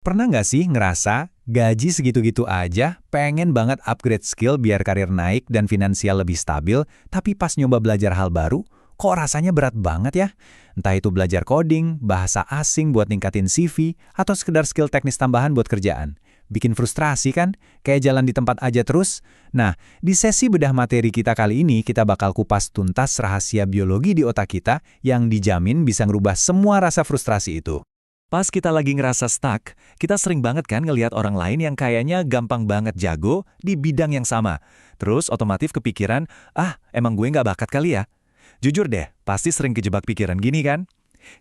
Pernah nggak sih ngerasa gaji segitu-gitu aja, pengen banget upgrade skill biar karir naik dan finansial lebih stabil, tapi pas nyoba belajar hal baru, kok rasanya berat banget ya? Entah itu belajar coding, bahasa asing buat ningkatin CV, atau sekedar skill teknis tambahan buat kerjaan. Bikin frustrasi kan? Kayak jalan di tempat aja terus? Nah, di sesi bedah materi kita kali ini, kita bakal kupas tuntas rahasia biologi di otak kita yang dijamin bisa ngerubah semua rasa frustrasi itu. Pas kita lagi ngerasa stuck, kita sering banget kan ngelihat orang lain yang kayaknya gampang banget jago di bidang yang sama. Terus otomatis kepikiran, emang gue nggak bakat kali ya? Jujur deh, pasti sering kejebak pikiran gini kan?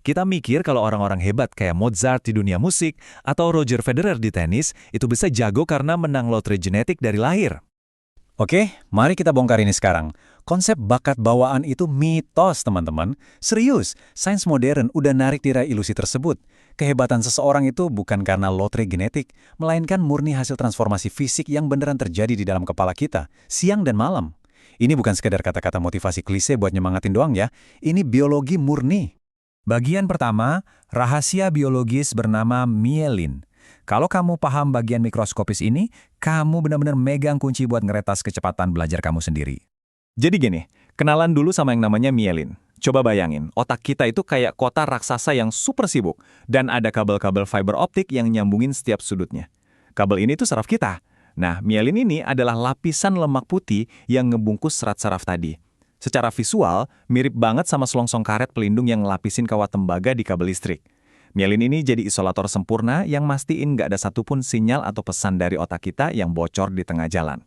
Kita mikir kalau orang-orang hebat kayak Mozart di dunia musik atau Roger Federer di tenis itu bisa jago karena menang lotre genetik dari lahir. Oke, mari kita bongkar ini sekarang. Konsep bakat bawaan itu mitos, teman-teman. Serius, sains modern udah narik tirai ilusi tersebut. Kehebatan seseorang itu bukan karena lotre genetik, melainkan murni hasil transformasi fisik yang beneran terjadi di dalam kepala kita, siang dan malam. Ini bukan sekedar kata-kata motivasi klise buat nyemangatin doang ya, ini biologi murni. Bagian pertama, rahasia biologis bernama mielin. Kalau kamu paham bagian mikroskopis ini, kamu benar-benar megang kunci buat ngeretas kecepatan belajar kamu sendiri. Jadi gini, kenalan dulu sama yang namanya mielin. Coba bayangin, otak kita itu kayak kota raksasa yang super sibuk, dan ada kabel-kabel fiber optik yang nyambungin setiap sudutnya. Kabel ini tuh saraf kita. Nah, mielin ini adalah lapisan lemak putih yang ngebungkus serat saraf tadi. Secara visual, mirip banget sama selongsong karet pelindung yang ngelapisin kawat tembaga di kabel listrik. Mielin ini jadi isolator sempurna yang mastiin nggak ada satupun sinyal atau pesan dari otak kita yang bocor di tengah jalan.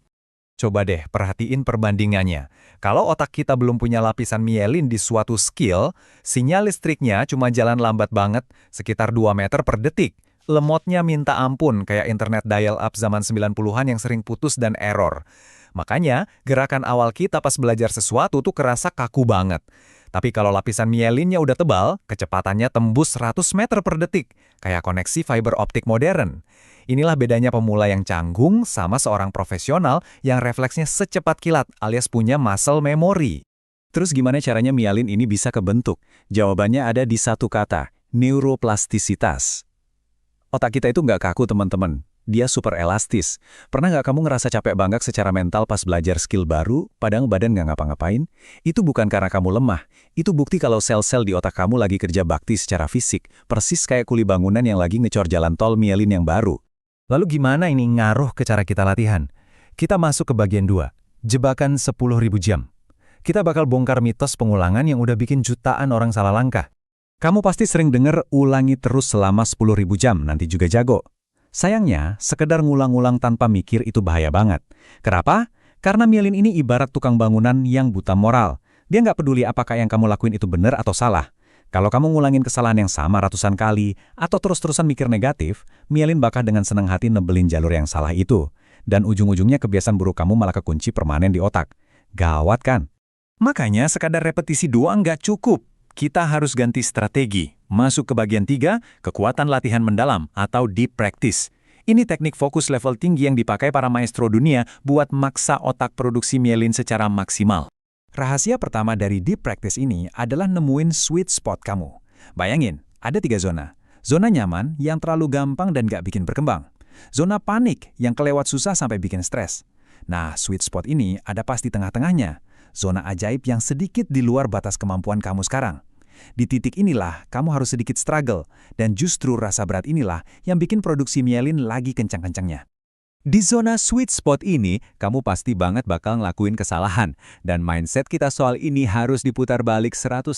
Coba deh perhatiin perbandingannya. Kalau otak kita belum punya lapisan mielin di suatu skill, sinyal listriknya cuma jalan lambat banget, sekitar 2 meter per detik. Lemotnya minta ampun kayak internet dial-up zaman 90-an yang sering putus dan error. Makanya, gerakan awal kita pas belajar sesuatu tuh kerasa kaku banget. Tapi kalau lapisan mielinnya udah tebal, kecepatannya tembus 100 meter per detik, kayak koneksi fiber optik modern. Inilah bedanya pemula yang canggung sama seorang profesional yang refleksnya secepat kilat alias punya muscle memory. Terus gimana caranya mielin ini bisa kebentuk? Jawabannya ada di satu kata, neuroplastisitas. Otak kita itu nggak kaku, teman-teman. Dia super elastis. Pernah nggak kamu ngerasa capek banget secara mental pas belajar skill baru, padahal badan nggak ngapa-ngapain? Itu bukan karena kamu lemah. Itu bukti kalau sel-sel di otak kamu lagi kerja bakti secara fisik, persis kayak kuli bangunan yang lagi ngecor jalan tol mielin yang baru. Lalu gimana ini ngaruh ke cara kita latihan? Kita masuk ke bagian 2, jebakan 10.000 jam. Kita bakal bongkar mitos pengulangan yang udah bikin jutaan orang salah langkah. Kamu pasti sering denger ulangi terus selama 10.000 jam, nanti juga jago. Sayangnya, sekedar ngulang-ulang tanpa mikir itu bahaya banget. Kenapa? Karena mielin ini ibarat tukang bangunan yang buta moral. Dia nggak peduli apakah yang kamu lakuin itu benar atau salah. Kalau kamu ngulangin kesalahan yang sama ratusan kali, atau terus-terusan mikir negatif, mielin bakal dengan senang hati nebelin jalur yang salah itu. Dan ujung-ujungnya kebiasaan buruk kamu malah kekunci permanen di otak. Gawat kan? Makanya sekadar repetisi doang nggak cukup. Kita harus ganti strategi. Masuk ke bagian 3, kekuatan latihan mendalam atau deep practice. Ini teknik fokus level tinggi yang dipakai para maestro dunia buat maksa otak produksi mielin secara maksimal. Rahasia pertama dari deep practice ini adalah nemuin sweet spot kamu. Bayangin, ada 3 zona. Zona nyaman yang terlalu gampang dan gak bikin berkembang. Zona panik yang kelewat susah sampai bikin stres. Nah, sweet spot ini ada pas di tengah-tengahnya. Zona ajaib yang sedikit di luar batas kemampuan kamu sekarang. Di titik inilah, kamu harus sedikit struggle, dan justru rasa berat inilah yang bikin produksi mielin lagi kencang-kencangnya. Di zona sweet spot ini, kamu pasti banget bakal ngelakuin kesalahan, dan mindset kita soal ini harus diputar balik 180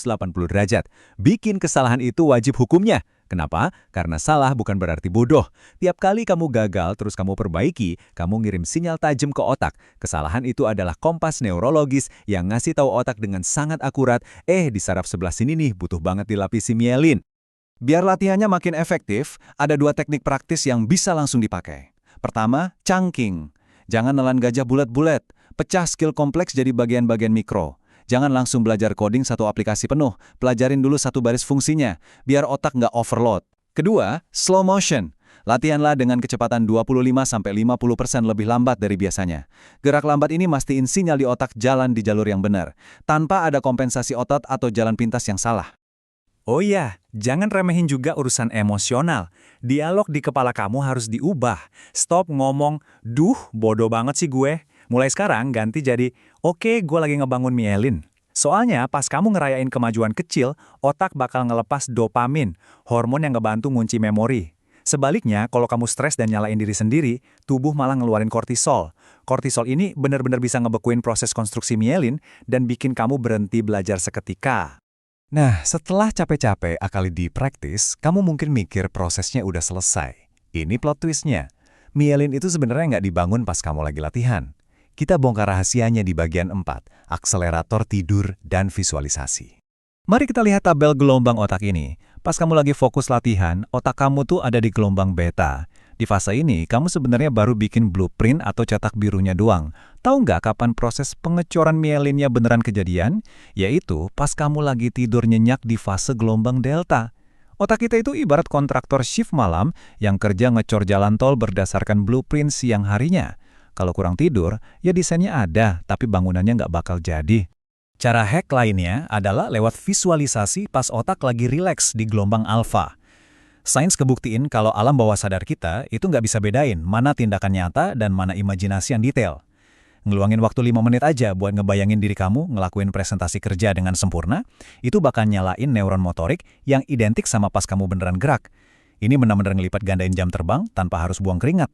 derajat. Bikin kesalahan itu wajib hukumnya. Kenapa? Karena salah bukan berarti bodoh. Tiap kali kamu gagal terus kamu perbaiki, kamu ngirim sinyal tajam ke otak. Kesalahan itu adalah kompas neurologis yang ngasih tahu otak dengan sangat akurat, di saraf sebelah sini nih butuh banget dilapisi mielin. Biar latihannya makin efektif, ada 2 teknik praktis yang bisa langsung dipakai. Pertama, chunking. Jangan nelan gajah bulat-bulat. Pecah skill kompleks jadi bagian-bagian mikro. Jangan langsung belajar coding satu aplikasi penuh. Pelajarin dulu satu baris fungsinya, biar otak nggak overload. Kedua, slow motion. Latihanlah dengan kecepatan 25-50% lebih lambat dari biasanya. Gerak lambat ini mastiin sinyal di otak jalan di jalur yang benar, tanpa ada kompensasi otot atau jalan pintas yang salah. Oh iya, jangan remehin juga urusan emosional. Dialog di kepala kamu harus diubah. Stop ngomong, duh bodoh banget sih gue. Mulai sekarang ganti jadi, oke gue lagi ngebangun mielin. Soalnya pas kamu ngerayain kemajuan kecil, otak bakal ngelepas dopamin, hormon yang ngebantu ngunci memori. Sebaliknya, kalau kamu stres dan nyalain diri sendiri, tubuh malah ngeluarin kortisol. Kortisol ini benar-benar bisa ngebekuin proses konstruksi mielin dan bikin kamu berhenti belajar seketika. Nah, setelah capek-capek akali di praktis, kamu mungkin mikir prosesnya udah selesai. Ini plot twistnya. Mielin itu sebenarnya nggak dibangun pas kamu lagi latihan. Kita bongkar rahasianya di bagian 4, akselerator tidur dan visualisasi. Mari kita lihat tabel gelombang otak ini. Pas kamu lagi fokus latihan, otak kamu tuh ada di gelombang beta. Di fase ini, kamu sebenarnya baru bikin blueprint atau cetak birunya doang. Tahu nggak kapan proses pengecoran mielinnya beneran kejadian? Yaitu pas kamu lagi tidur nyenyak di fase gelombang delta. Otak kita itu ibarat kontraktor shift malam yang kerja ngecor jalan tol berdasarkan blueprint siang harinya. Kalau kurang tidur, ya desainnya ada, tapi bangunannya nggak bakal jadi. Cara hack lainnya adalah lewat visualisasi pas otak lagi rileks di gelombang alfa. Sains kebuktiin kalau alam bawah sadar kita itu nggak bisa bedain mana tindakan nyata dan mana imajinasi yang detail. Ngeluangin waktu 5 menit aja buat ngebayangin diri kamu ngelakuin presentasi kerja dengan sempurna, itu bakal nyalain neuron motorik yang identik sama pas kamu beneran gerak. Ini benar-benar ngelipat gandain jam terbang tanpa harus buang keringat.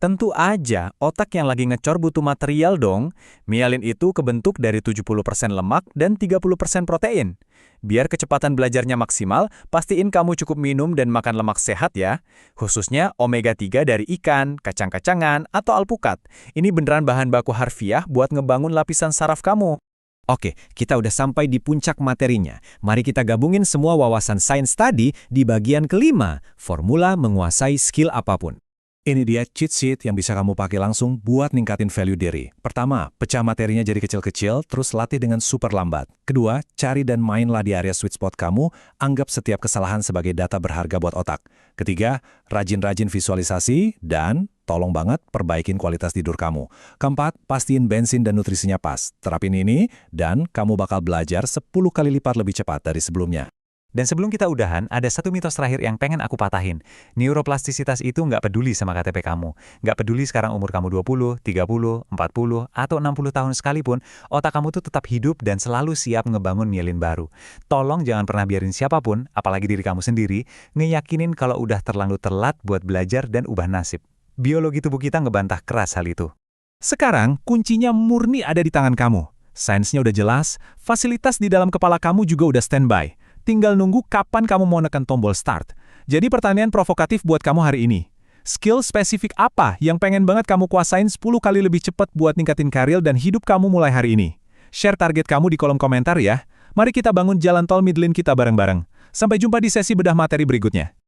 Tentu aja, otak yang lagi ngecor butuh material dong. Mielin itu kebentuk dari 70% lemak dan 30% protein. Biar kecepatan belajarnya maksimal, pastiin kamu cukup minum dan makan lemak sehat ya. Khususnya omega 3 dari ikan, kacang-kacangan, atau alpukat. Ini beneran bahan baku harfiah buat ngebangun lapisan saraf kamu. Oke, kita udah sampai di puncak materinya. Mari kita gabungin semua wawasan sains tadi di bagian kelima, formula menguasai skill apapun. Ini dia cheat sheet yang bisa kamu pakai langsung buat ningkatin value diri. Pertama, pecah materinya jadi kecil-kecil, terus latih dengan super lambat. Kedua, cari dan mainlah di area sweet spot kamu, anggap setiap kesalahan sebagai data berharga buat otak. Ketiga, rajin-rajin visualisasi, dan tolong banget perbaikin kualitas tidur kamu. Keempat, pastiin bensin dan nutrisinya pas. Terapin ini, dan kamu bakal belajar 10 kali lipat lebih cepat dari sebelumnya. Dan sebelum kita udahan, ada satu mitos terakhir yang pengen aku patahin. Neuroplastisitas itu nggak peduli sama KTP kamu. Nggak peduli sekarang umur kamu 20, 30, 40, atau 60 tahun sekalipun, otak kamu tuh tetap hidup dan selalu siap ngebangun mielin baru. Tolong jangan pernah biarin siapapun, apalagi diri kamu sendiri, ngeyakinin kalau udah terlalu telat buat belajar dan ubah nasib. Biologi tubuh kita ngebantah keras hal itu. Sekarang, kuncinya murni ada di tangan kamu. Sainsnya udah jelas, fasilitas di dalam kepala kamu juga udah standby. Tinggal nunggu kapan kamu mau nekan tombol start. Jadi pertanyaan provokatif buat kamu hari ini. Skill spesifik apa yang pengen banget kamu kuasain 10 kali lebih cepat buat ningkatin karir dan hidup kamu mulai hari ini? Share target kamu di kolom komentar ya. Mari kita bangun jalan tol Midland kita bareng-bareng. Sampai jumpa di sesi bedah materi berikutnya.